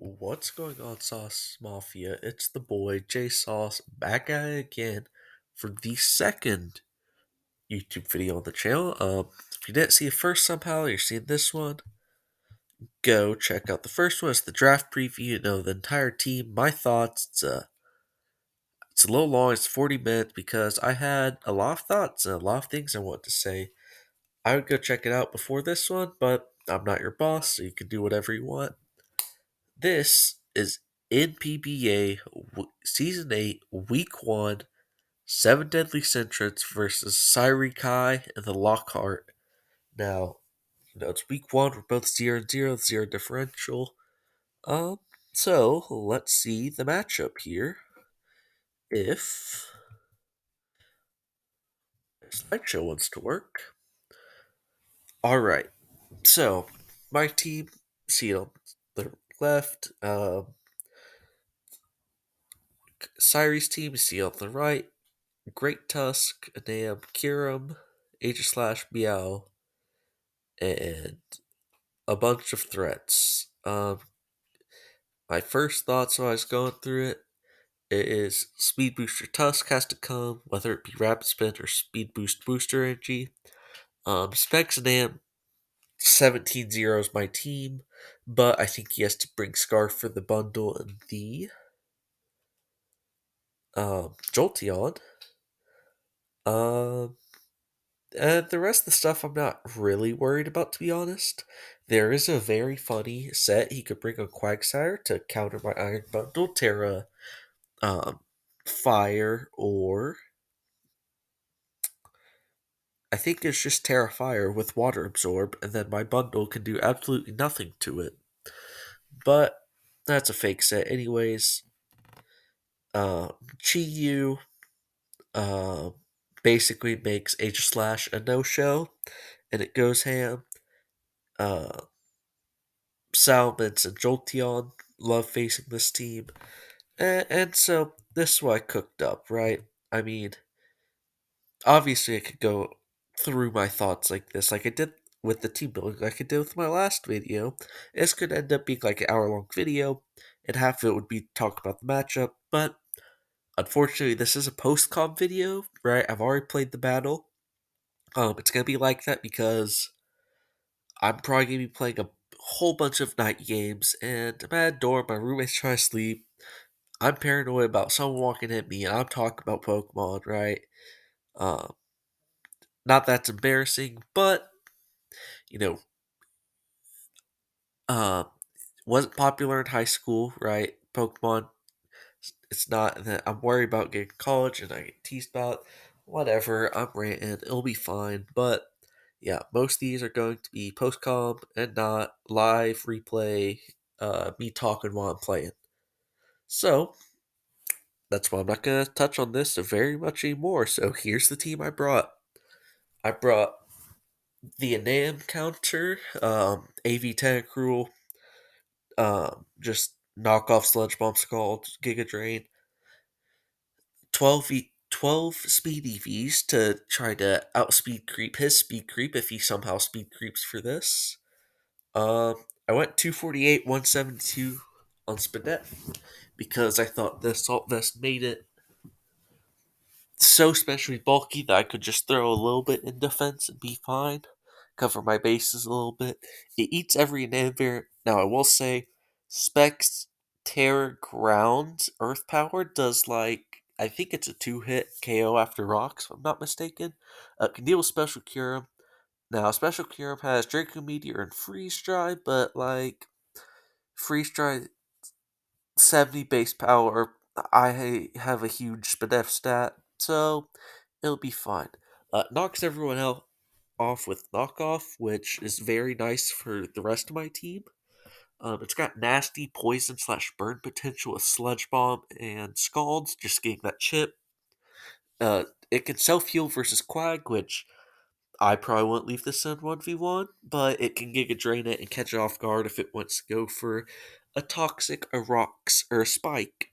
What's going on, Sauce Mafia? It's the boy J Sauce back at it again for the second YouTube video on the channel. If you didn't see it first somehow, you're seeing this one. Go check out the first one. It's the draft preview. You know the entire team, my thoughts. It's a little long. It's 40 minutes because I had a lot of thoughts and a lot of things I want to say. I would go check it out before this one, but I'm not your boss, so you can do whatever you want. This is NPBA Season 8, Week 1, Seven Deadly Sentrets versus Cyri Kai and the Locke Hart. Now, it's Week 1, we're both 0-0, zero differential. Um, so let's see the matchup here. If slideshow wants to work. Alright, so my team, see on the left, Cyri's team, see on the right, Great Tusk, Anam, Kiram, Aegis Meow, and a bunch of threats. My first thoughts when I was going through it is Speed Booster Tusk has to come, whether it be Rapid Spin or Speed Booster Energy. Specs Anam 17-0 is my team, but I think he has to bring Scarf for the bundle and the Jolteon. Um, And the rest of the stuff I'm not really worried about, to be honest. There is a very funny set he could bring on Quagsire to counter my Iron Bundle, Terra um, Fire, or I think it's just Terra Fire with Water Absorb, and then my bundle can do absolutely nothing to it. But that's a fake set, anyways. Chi-Yu uh, basically makes Aegis a no-show, and it goes ham. Uh, Salmons and Jolteon love facing this team. And so this is what I cooked up, right? I mean, obviously I could go through my thoughts like this, like I did with the team building, like I did with my last video. This could end up being like an hour-long video, and half of it would be talk about the matchup, but unfortunately this is a post-com video, right? I've already played the battle. It's gonna be like that because I'm probably gonna be playing a whole bunch of night games, and I'm at a dorm, my roommate's trying to sleep. I'm paranoid about someone walking at me, and I'm talking about Pokemon, right? Um, Not that's embarrassing, but you know, uh, wasn't popular in high school, right? Pokemon, it's not that I'm worried about getting to college and I get teased about. Whatever, I'm ranting, it'll be fine. But yeah, most of these are going to be post com and not live replay. Me talking while I'm playing. So that's why I'm not gonna touch on this very much anymore. So here's the team I brought. I brought the Anam counter, AV Tentacruel, just knockoff Sludge Bomb Scald, Giga Drain, 12 speed EVs to try to outspeed creep his speed creep if he somehow speed creeps for this. I went 248, 172 on Spadette because I thought the Assault Vest made it so specially bulky that I could just throw a little bit in defense and be fine. Cover my bases a little bit. It eats every inhibitor. Now I will say, Specs Terra Ground Earth Power does like I think it's a 2-hit KO after rocks, if I'm not mistaken. Can deal with Special Cure. Now Special Cure has Draco Meteor and Freeze Dry, but like Freeze Dry 70 base power. I have a huge Spadef stat, so it'll be fine. Knocks everyone else off with knockoff, which is very nice for the rest of my team. It's got nasty poison slash burn potential with Sludge Bomb and Scalds, just getting that chip. It can self heal versus Quag, which I probably won't leave this in 1v1, but it can Giga Drain it and catch it off guard if it wants to go for a Toxic, a Rocks, or a Spike.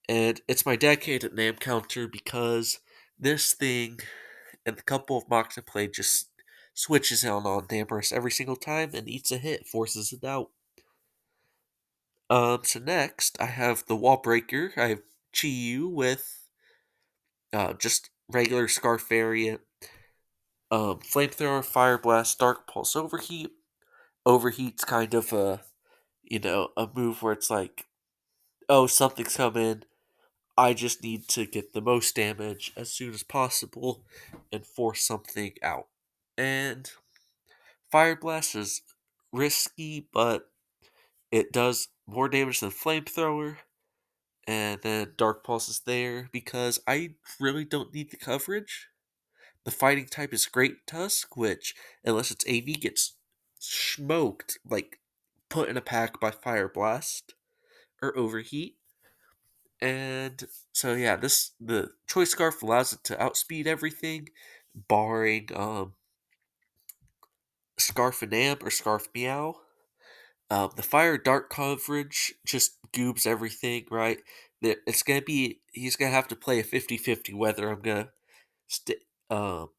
And it's my dedicated name counter because this thing and the couple of mocks I played just switches out on Damperous every single time and eats a hit, forces it out. So next I have the Wall Breaker. I have Chi with just regular Scarf variant, Flamethrower, Fire Blast, Dark Pulse, Overheat. Overheat's kind of a move where it's like, oh, something's coming. I just need to get the most damage as soon as possible and force something out. And Fire Blast is risky, but it does more damage than Flamethrower. And then Dark Pulse is there because I really don't need the coverage. The fighting type is Great Tusk, which, unless it's AV, gets smoked, like put in a pack by Fire Blast or Overheat. And so yeah, the Choice Scarf allows it to outspeed everything, barring Scarf and Amp or Scarf Meow. The Fire Dark coverage just goobs everything, right? It's gonna be he's gonna have to play a 50-50 whether I'm gonna st- um,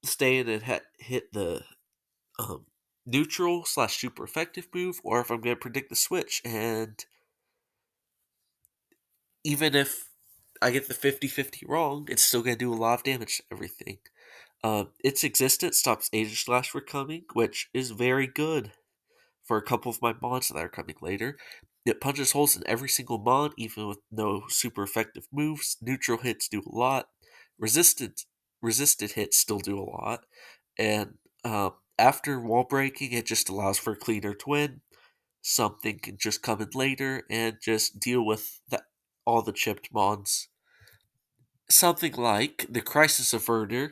stay in and hit the um, neutral slash super effective move, or if I'm gonna predict the switch. And even if I get the 50-50 wrong, it's still gonna do a lot of damage to everything. Its existence stops Aegis Slash from coming, which is very good for a couple of my mods that are coming later. It punches holes in every single mod, even with no super effective moves. Neutral hits do a lot. Resisted resisted hits still do a lot. And after wall breaking, it just allows for a cleaner twin. Something can just come in later and just deal with all the chipped mods. Something like the Crisis Averter,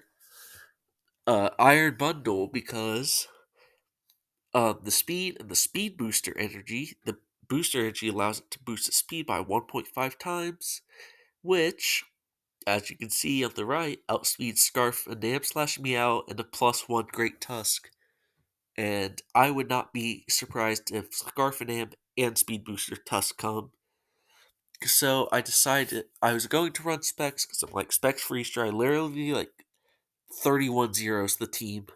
Iron Bundle, because the speed and the speed booster energy. The booster energy allows it to boost its speed by 1.5 times, which, as you can see on the right, outspeeds Scarf and Nam slash Meow and a +1 Great Tusk. And I would not be surprised if Scarf and Nam and Speed Booster Tusk come. So I decided I was going to run Specs because I'm like, Specs Freeze Dry literally like 31 zeros the team.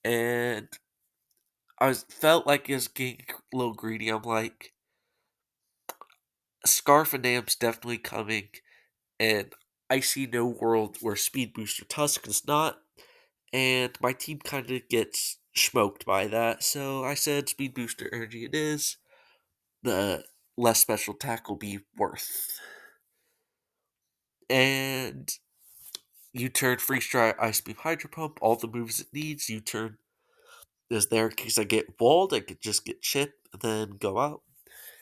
And felt like it was getting a little greedy. I'm like, Scarf and Nam's definitely coming, and I see no world where Speed Booster Tusk is not, and my team kind of gets smoked by that, so I said Speed Booster Energy it is. The less special attack will be worth. And U-turn, Freeze Dry, Ice Beam, Hydro Pump, all the moves it needs. U-turn is there in case I get walled, I could just get chip, and then go out.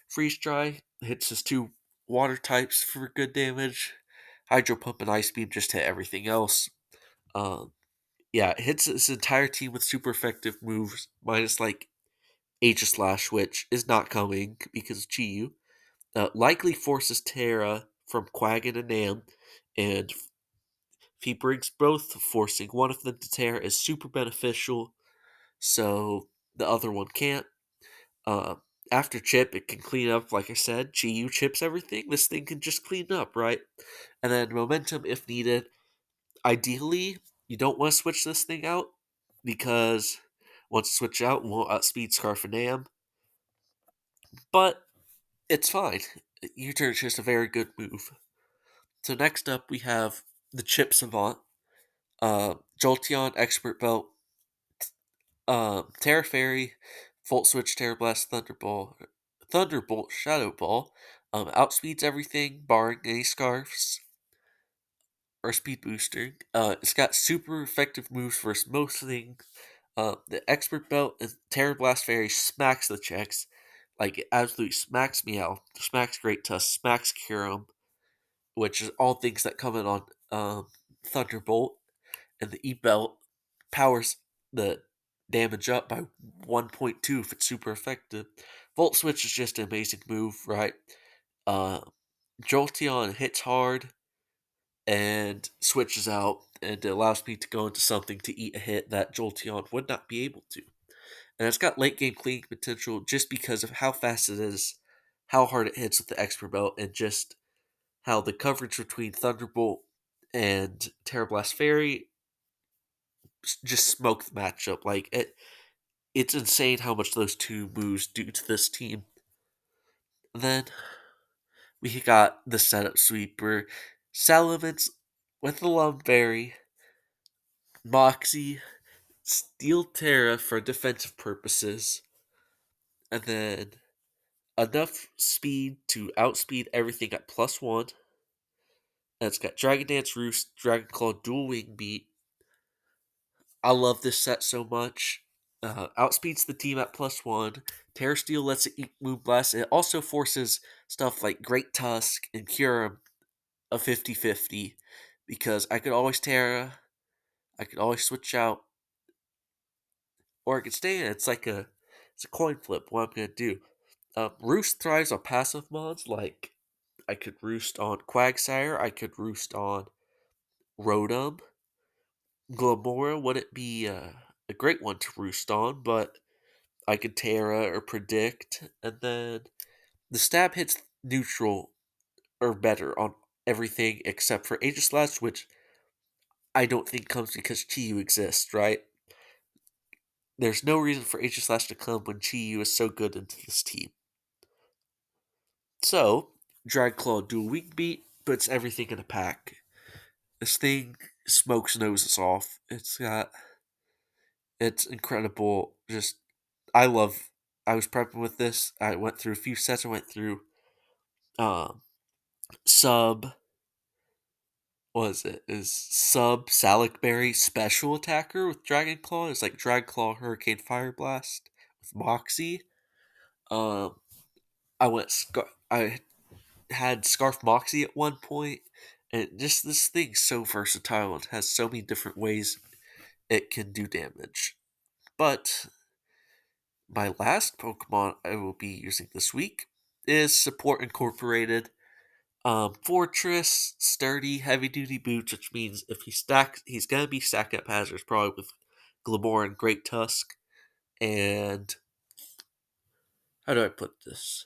Freeze Dry hits his two water types for good damage. Hydro Pump and Ice Beam just hit everything else. Um, yeah, it hits his entire team with super effective moves, minus like Aegis Slash, which is not coming because of Chi. Likely forces Terra from Quaggin and Nam, and if he brings both, forcing one of them to Terra is super beneficial, so the other one can't. Uh, After chip, it can clean up. Like I said, GU chips everything. This thing can just clean up, right? And then momentum if needed. Ideally, you don't want to switch this thing out because once you switch out, it won't outspeed Scarf and Am. But it's fine. U-turn is just a very good move. So next up, we have the Chip Savant, Jolteon, Expert Belt, Terra Fairy, Volt Switch, Terra Blast, Thunderbolt, Shadow Ball, outspeeds everything, barring any scarfs or speed boosting. It's got super effective moves for most things. The Expert Belt and Terra Blast Fairy smacks the checks. Like, it absolutely smacks Meow, smacks Great Tusk, smacks Kyurem, which is all things that come in on Thunderbolt. And the E-Belt powers the damage up by 1.2 if it's super effective. Volt Switch is just an amazing move, right? Uh, Jolteon hits hard and switches out, and it allows me to go into something to eat a hit that Jolteon would not be able to. And it's got late game cleaning potential just because of how fast it is, how hard it hits with the Expert Belt, and just how the coverage between Thunderbolt and Terra Blast Fairy just smoke the matchup. Like, it's insane how much those two moves do to this team. Then we got the setup sweeper, Salamence with the Lumberry, Moxie, Steel Terra for defensive purposes, and then enough speed to outspeed everything at +1. And it's got Dragon Dance Roost, Dragon Claw, Dual Wing Beat. I love this set so much. Outspeeds the team at +1. Terra Steel lets it eat Moonblast. It also forces stuff like Great Tusk and Kyurem a 50-50 because I could always Terra, I could always switch out, or I could stay in. It's a coin flip. What I'm gonna do. Roost thrives on passive mods like I could roost on Quagsire, I could roost on Rotom. Glamora wouldn't be a great one to roost on, but I could Terra or Predict, and then the stab hits neutral or better on everything except for Aegislash, which I don't think comes because Chi-Yu exists, right? There's no reason for Aegislash to come when Chi-Yu is so good into this team. So, Drag Claw Dual Weak Beat puts everything in a pack. This thing smokes noses off. It's incredible. Just, I love, I was prepping with this. I went through a few sets. I went through, um, sub, what is it? Is sub Salicberry special attacker with Dragon Claw. It's like Dragon Claw Hurricane Fire Blast with Moxie. Um, I had Scarf Moxie at one point, and just this thing's so versatile. It has so many different ways it can do damage. But my last Pokemon I will be using this week is Support Incorporated. Fortress, sturdy, heavy duty boots, which means if he's gonna be stacking up hazards probably with Glamor and Great Tusk. And how do I put this?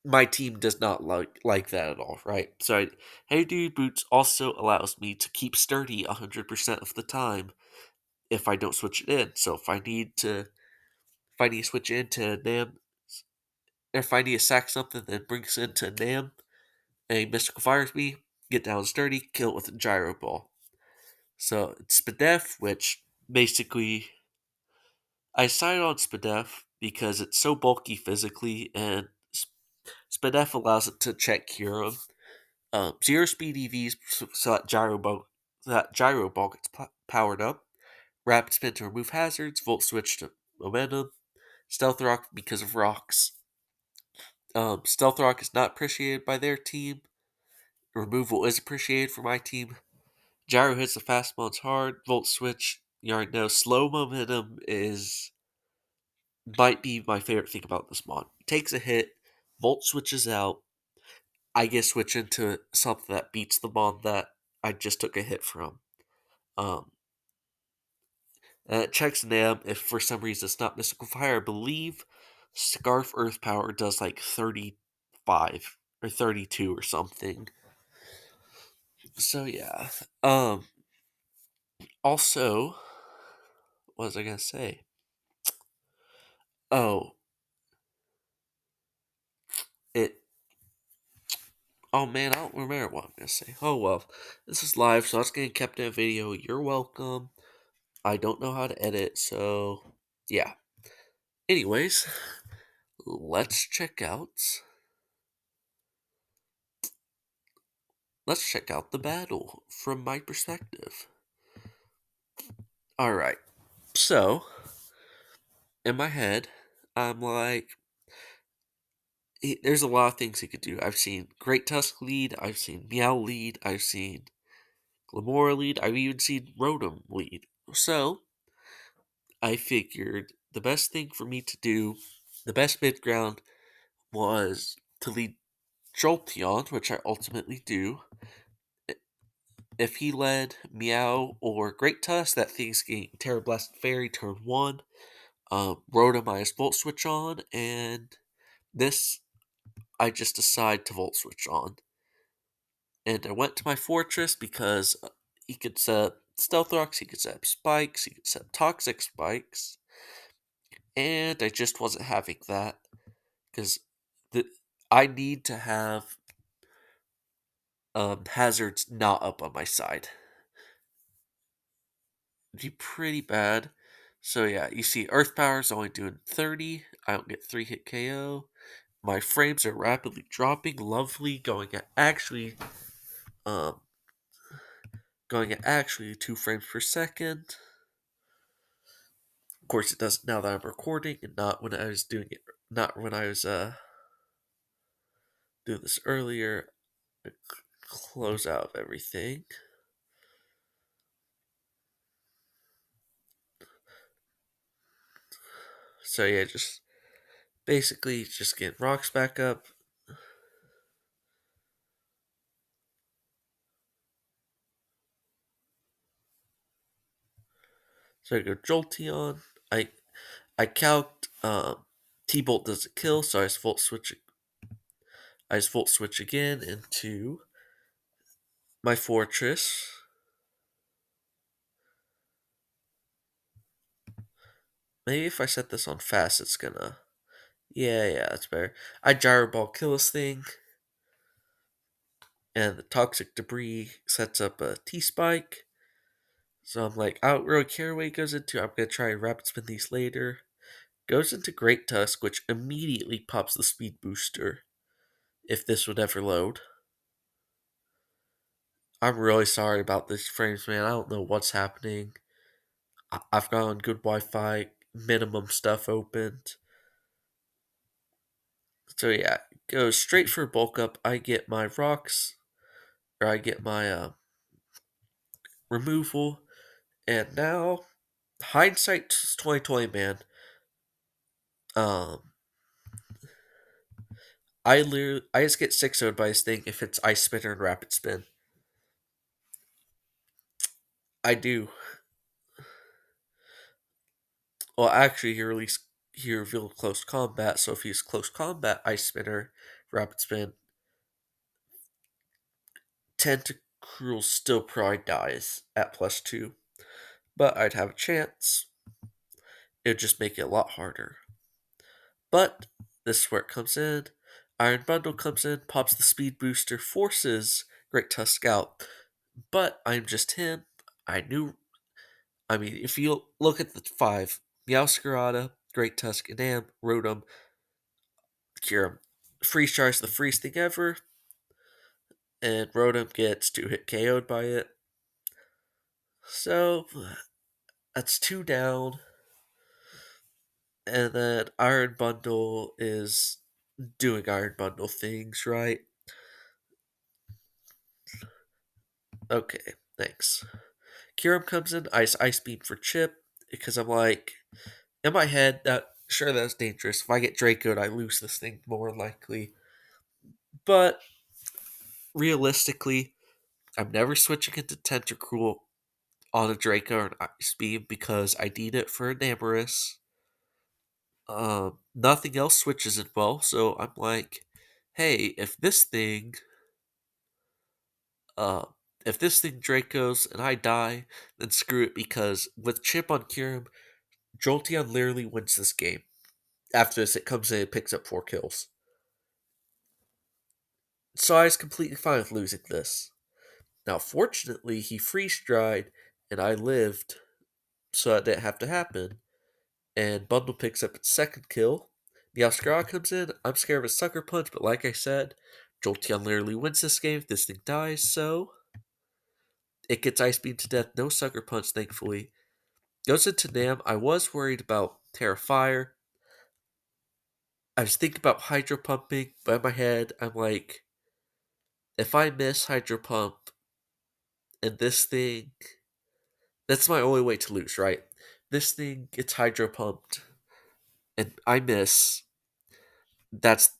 My team does not like that at all, right? So heavy duty boots also allows me to keep sturdy 100% of the time if I don't switch it in. So if I need to switch into Nam, if I need to sack something that brings it into Nam, and he mystical fires me, get down sturdy, kill it with a gyro ball. So it's Spadef, which basically I decided on Spadef because it's so bulky physically, and Spadef allows it to check Kyurem. Zero speed EVs, so that gyro ball gets powered up. Rapid spin to remove hazards. Volt switch to momentum. Stealth rock because of rocks. Stealth rock is not appreciated by their team. Removal is appreciated for my team. Gyro hits the fast mons hard. Volt switch. You already know. Slow momentum might be my favorite thing about this mod. Takes a hit. Volt switches out. I get switch into something that beats the mod that I just took a hit from. Um, it checks Nam if for some reason it's not Mystical Fire. I believe Scarf Earth Power does like 35 or 32 or something. So yeah. Also, what was I gonna say? Oh, it. Oh man, I don't remember what I'm gonna say. Oh well, this is live, so it's getting kept in a video. You're welcome. I don't know how to edit, so yeah. Anyways, let's check out. Let's check out the battle from my perspective. All right. So, in my head, I'm like, there's a lot of things he could do. I've seen Great Tusk lead, I've seen Meow lead, I've seen Glamora lead, I've even seen Rotom lead. So, I figured the best thing for me to do, the best mid ground, was to lead Jolteon, which I ultimately do. If he led Meow or Great Tusk, that thing's getting Terra Blast Fairy turn 1. Rotom minus Volt Switch on, and this I just decide to Volt Switch on. And I went to my Fortress because he could set Stealth Rocks, he could set Spikes, he could set Toxic Spikes, and I just wasn't having that because The, I need to have hazards not up on my side. It'd be pretty bad. So yeah, you see Earth Power is only doing 30. I don't get 3-hit KO. My frames are rapidly dropping. Lovely, um going at actually 2 frames per second. Of course, it doesn't now that I'm recording, and not when I was doing it. Not when I was doing this earlier. Close out everything. So yeah, just basically just get rocks back up. So I go Jolteon. I calced T-Bolt doesn't kill, so I just volt switch again into my fortress. Maybe if I set this on fast, it's gonna. Yeah, that's better. I gyro ball kill this thing, and the toxic debris sets up a T spike. So I'm like, I don't really care what it goes into. I'm gonna try and rapid spin these later. Goes into Great Tusk, which immediately pops the speed booster. If this would ever load, I'm really sorry about this frames, man. I don't know what's happening. I've got on good Wi-Fi, minimum stuff opened. So yeah, goes straight for bulk up. I get my rocks, or I get my removal, and now hindsight 2020, man. Um, I just get 6-0'd by this thing if it's ice spinner and rapid spin. I do. Well, actually, he revealed close combat. So if he's close combat, ice spinner, rapid spin, Tentacruel still probably dies at +2, but I'd have a chance. It would just make it a lot harder. But this is where it comes in. Iron Bundle comes in, pops the speed booster, forces Great Tusk out. But I'm just him. I knew. I mean, if you look at the five, Meowscarada, Great Tusk, Enam, Rotom, Kyurem. Freeze Charge the freest thing ever, and Rotom gets 2-hit KO'd by it. So that's 2 down. And then Iron Bundle is doing Iron Bundle things, right? Okay, thanks. Kyurem comes in, Ice Beam for Chip, because I'm like, in my head, sure that's dangerous. If I get Draco'd, I lose this thing more likely. But realistically, I'm never switching into Tentacruel on a Draco or an Ice Beam because I need it for Enamorus. Nothing else switches it well, so I'm like, hey, uh, if this thing Dracos and I die, then screw it because with Chip on Kyurem, Jolteon literally wins this game. After this, it comes in and picks up 4 kills. So I was completely fine with losing this. Now, fortunately, he freeze dried and I lived, so that didn't have to happen. And Bundle picks up its second kill. Meowscarada comes in. I'm scared of a Sucker Punch, but like I said, Jolteon literally wins this game if this thing dies, so it gets Ice Beam to death. No Sucker Punch, thankfully. Goes into Nam. I was worried about Terra Fire. I was thinking about Hydro Pumping, but in my head, I'm like, if I miss Hydro Pump and this thing, that's my only way to lose, right? This thing gets Hydro Pumped and I miss. That's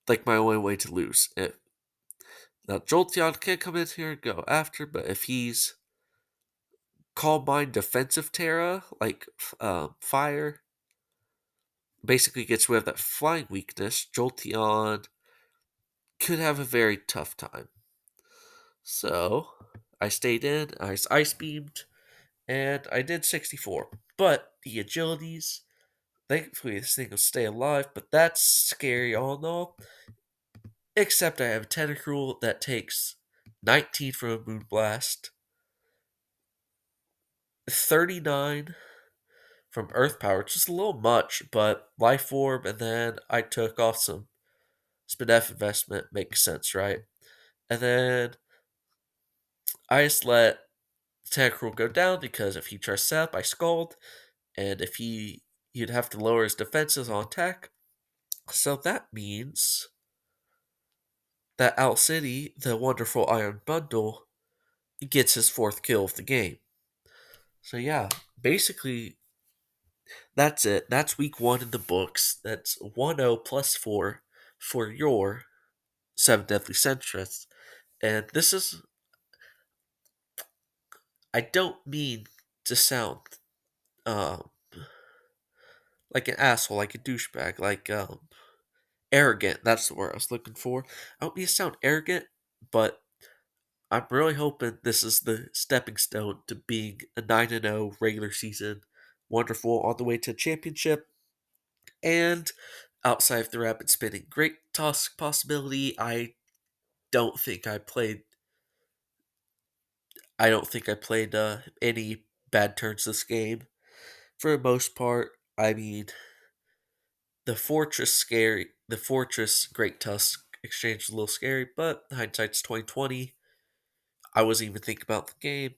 like my only way to lose. Now Jolteon can come in here and go after, but if he's Calm Mind defensive Terra, like Fire, basically gets rid of that flying weakness, Jolteon could have a very tough time. So I stayed in, I ice beamed, and I did 64. But the agilities, Thankfully, this thing will stay alive, but that's scary all in all. Except I have a Tentacruel that takes 19 from a Moonblast, 39 from Earth Power, which is a little much, but Life Orb, and then I took off some Spinef investment. Makes sense, right? And then I just let Tentacruel go down because if he tries Sap, I Scald, and if he'd have to lower his defenses on attack. So that means that Owl City, the wonderful Iron Bundle, gets his fourth kill of the game. So yeah, basically that's it. That's week 1 in the books. That's 1-0 plus 4 for your Seven Deadly Sentrets. And this is, I don't mean to sound um, like an asshole, like a douchebag, like arrogant. That's the word I was looking for. I don't mean to sound arrogant, but I'm really hoping this is the stepping stone to being a 9-0 regular season wonderful on the way to championship. And outside of the rapid spinning great toss possibility, don't think I played I don't think I played any bad turns this game. For the most part, I mean, the Fortress Great Tusk exchange was a little scary, but hindsight's 2020. I wasn't even thinking about the game.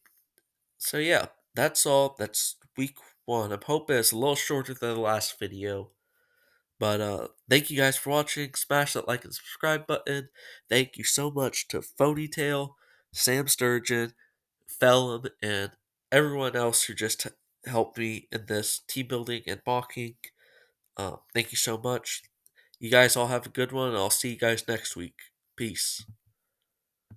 So yeah, that's all. That's week 1. I'm hoping it's a little shorter than the last video. But thank you guys for watching. Smash that like and subscribe button. Thank you so much to Phony Tail, Sam Sturgeon, Phelim, and everyone else who just helped me in this team building and mocking. Thank you so much. You guys all have a good one, and I'll see you guys next week. Peace.